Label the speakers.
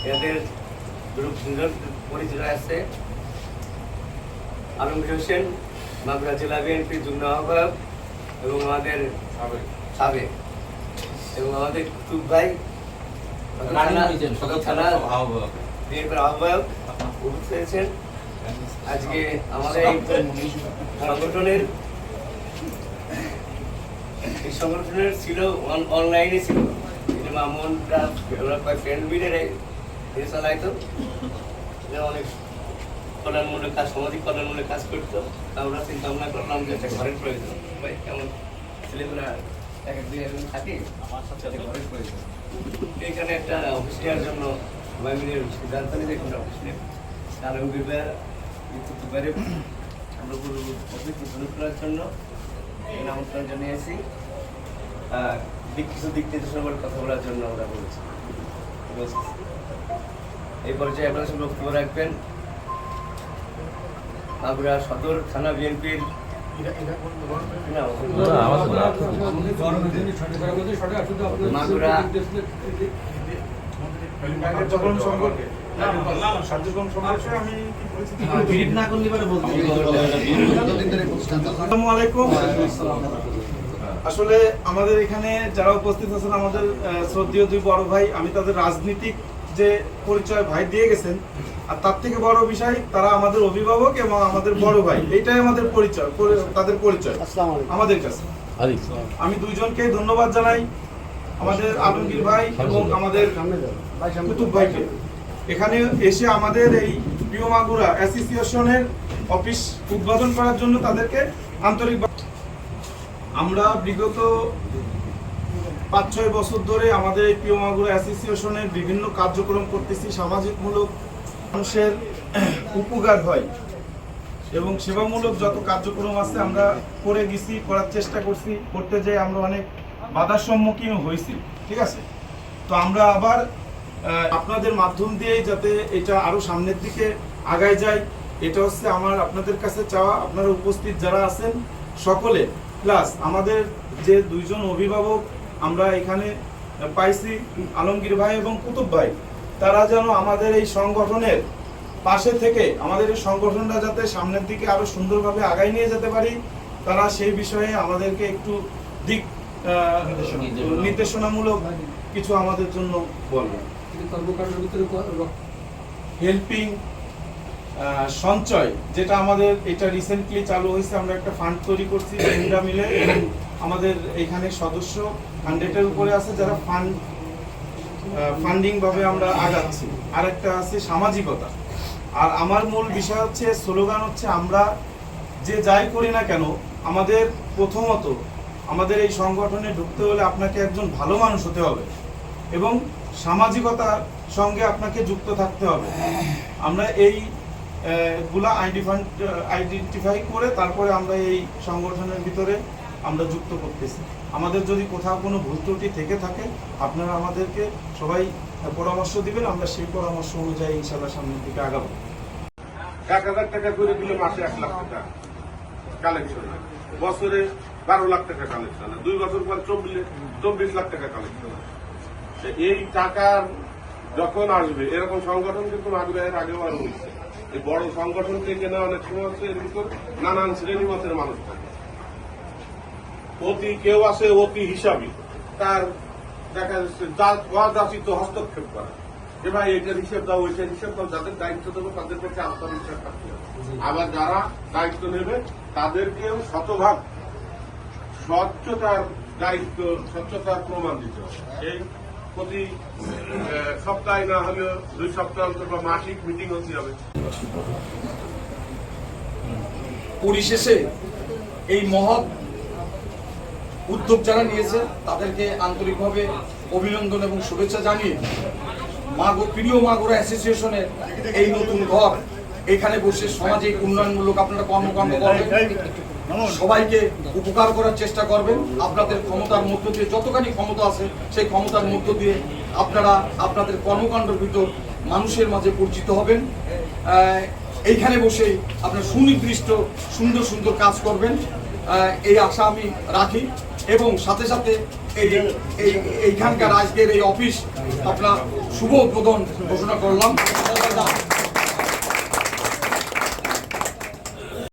Speaker 1: এদের পরিচয় আছে আলমগীর হোসেন, মাগুরা জেলা বিএনপির যুগ্ম আহ্বায়ক, এবং আমাদের সাবেক এবং আমাদের কুতুব ভাই সদর থানা বিএনপির আহ্বায়ক উপস্থিত হয়েছেন। আজকে আমাদের এই সংগঠনের ছিল অনলাইনে ছিল, মামুনরা ফ্রেন্ড মিলে চালাইতো, অনেক কল্যাণমূলক কাজ, সামাজিক কল্যাণমূলক কাজ করতো। আমরা চিন্তা ভাবনা করলাম যে একটা ঘরের প্রয়োজন, ভাই কেমন ছেলেমেয়েরা এক এক দিন একজন থাকে, আমার সাথে ঘরের প্রয়োজন। এখানে একটা অফিস নেওয়ার জন্য সবাই মিলে সিদ্ধান্ত নিয়ে একটা অফিস নেব। আলমগীর ভাইয়ের আমরা অফিস উদ্বোধন করার জন্য আমন্ত্রণ জানিয়েছি, কিছু দিক নির্দেশনার কথা বলার জন্য আমরা বলছি। এই পর্যায়ে আপনারা সব বক্তব্য রাখবেন মাগুরা সদর থানা বিএনপির মাগুরা
Speaker 2: আসলে আমাদের এখানে যারা উপস্থিত আছেন আমাদের শ্রদ্ধেয় দুই বড় ভাই, আমি তাদের রাজনীতিক যে পরিচয় ভাই দিয়ে গেছেন, আর তার থেকে বড় বিষয় তারা আমাদের অভিভাবক এবং আমাদের বড় ভাই, এইটাই আমাদের পরিচয়, তাদের পরিচয় আমাদের কাছে। আমি দুইজনকে ধন্যবাদ জানাই, আমাদের আলমগীর ভাই এবং আমাদের কুতুব ভাইকে এখানে এসে আমাদের এই প্রিয় মাগুরা অ্যাসোসিয়েশনের অফিস উদ্বোধন করার জন্য তাদেরকে আন্তরিক। আমরা বিগত 5-6 বছর ধরে আমাদের এই প্রিয় মাগুরা অ্যাসোসিয়েশনের বিভিন্ন কার্যক্রম করতেছি, সামাজিকমূলক, মানুষের উপকার হয় এবং সেবামূলক যত কার্যক্রম আছে আমরা করে গেছি, করার চেষ্টা করছি, করতে যাই আমরা অনেক বাধার সম্মুখীন হয়েছি। ঠিক আছে, তো আমরা আবার আপনাদের মাধ্যম দিয়ে যাতে এটা আরো সামনের দিকে আগায় যায়, এটা হচ্ছে আমার আপনাদের কাছে চাওয়া। আপনারা উপস্থিত যারা আছেন সকলে, প্লাস আমাদের যে দুইজন অভিভাবক আমরা এখানে পাইছি, আলমগীর ভাই এবং কুতুব ভাই, তারা যেন আমাদের এই সংগঠনের পাশে থেকে আমাদের এই সংগঠনটা যাতে সামনের দিকে আরো সুন্দরভাবে আগায় নিয়ে যেতে পারি, তারা সেই বিষয়ে আমাদেরকে একটু দিক নির্দেশনামূলক কিছু আমাদের জন্য বলবেন। হেল্পিং সঞ্চয়, যেটা আমাদের এটা রিসেন্টলি চালু হয়েছে, আমরা একটা ফান্ড তৈরি করছি বন্ধুরা মিলে, এবং আমাদের এখানে সদস্য 100-এর উপরে আছে যারা ফান্ডিং ভাবে আমরা আগাচ্ছি। আর একটা আছে সামাজিকতা। আর আমার মূল বিষয় হচ্ছে, স্লোগান হচ্ছে, আমরা যে যাই করি না কেন, আমাদের প্রথমত আমাদের এই সংগঠনে ঢুকতে হলে আপনাকে একজন ভালো মানুষ হতে হবে এবং সামাজিকতার সঙ্গে আপনাকে যুক্ত থাকতে হবে। আমরা এই গুলা আইডেন্টিফাই করে তারপরে আমরা এই সংগঠনের ভিতরে আমরা যুক্ত করতেছি। আমাদের যদি কোথাও কোনো ভুল ত্রুটি থেকে থাকে, আপনারা আমাদেরকে সবাই পরামর্শ দিবেন, আমরা সেই পরামর্শ অনুযায়ী ইনশাআল্লাহ সামনের দিকে আগাবো।
Speaker 3: 1000 টাকা করে দিলে মাসে 1 লাখ টাকা কালেকশন, বছরে 12 লাখ টাকা কালেকশন, 2 বছর পর 24 লাখ টাকা কালেকশন। এই টাকা যখন আসবে, এরকম সংগঠন কিন্তু মাগুরার আগেও আর হয়েছে। এই বড় সংগঠন থেকে না, অনেক সময় হচ্ছে এর ভিতর নানান শ্রেণী মতের মানুষ থাকে। কেউ আছে অতি হিসাবী, তার দেখা যাচ্ছে অযাচিত হস্তক্ষেপ করা, যে ভাই এটার হিসেব দাও, ওইটার হিসেব দাও। যাদের দায়িত্ব দেবো তাদের কাছে আত্মবিশ্বাস থাকতে হবে। আবার যারা দায়িত্ব নেবে তাদেরকেও শতভাগ স্বচ্ছতার দায়িত্ব, স্বচ্ছতার প্রমাণ দিতে হবে। এই প্রতি সপ্তাহে না হলেও 2 সপ্তাহ অন্তর বা মাসিক মিটিং হতে হবে।
Speaker 4: পরিশেষে এই মহৎ উদ্যোগ যারা নিয়েছে তাদেরকে আন্তরিকভাবে অভিনন্দন এবং শুভেচ্ছা জানিয়ে প্রিয় মাগুরা অ্যাসোসিয়েশনের এই নতুন ঘর, এখানে বসে সামাজিক উন্নয়নমূলক আপনারা কর্মকাণ্ড করবেন, সবাইকে উপকার করার চেষ্টা করবেন। আপনাদের ক্ষমতার মধ্য দিয়ে, যতখানি ক্ষমতা আছে সেই ক্ষমতার মধ্য দিয়ে আপনারা আপনাদের কর্মকাণ্ডের ভিতর মানুষের মাঝে পরিচিত হবেন। এইখানে বসে আপনারা সুনির্দিষ্ট সুন্দর সুন্দর কাজ করবেন, এই আশা আমি রাখি। এবং সাথে সাথে এইখানকার আজকের এই অফিস আপনার শুভ উদ্বোধন ঘোষণা করলাম।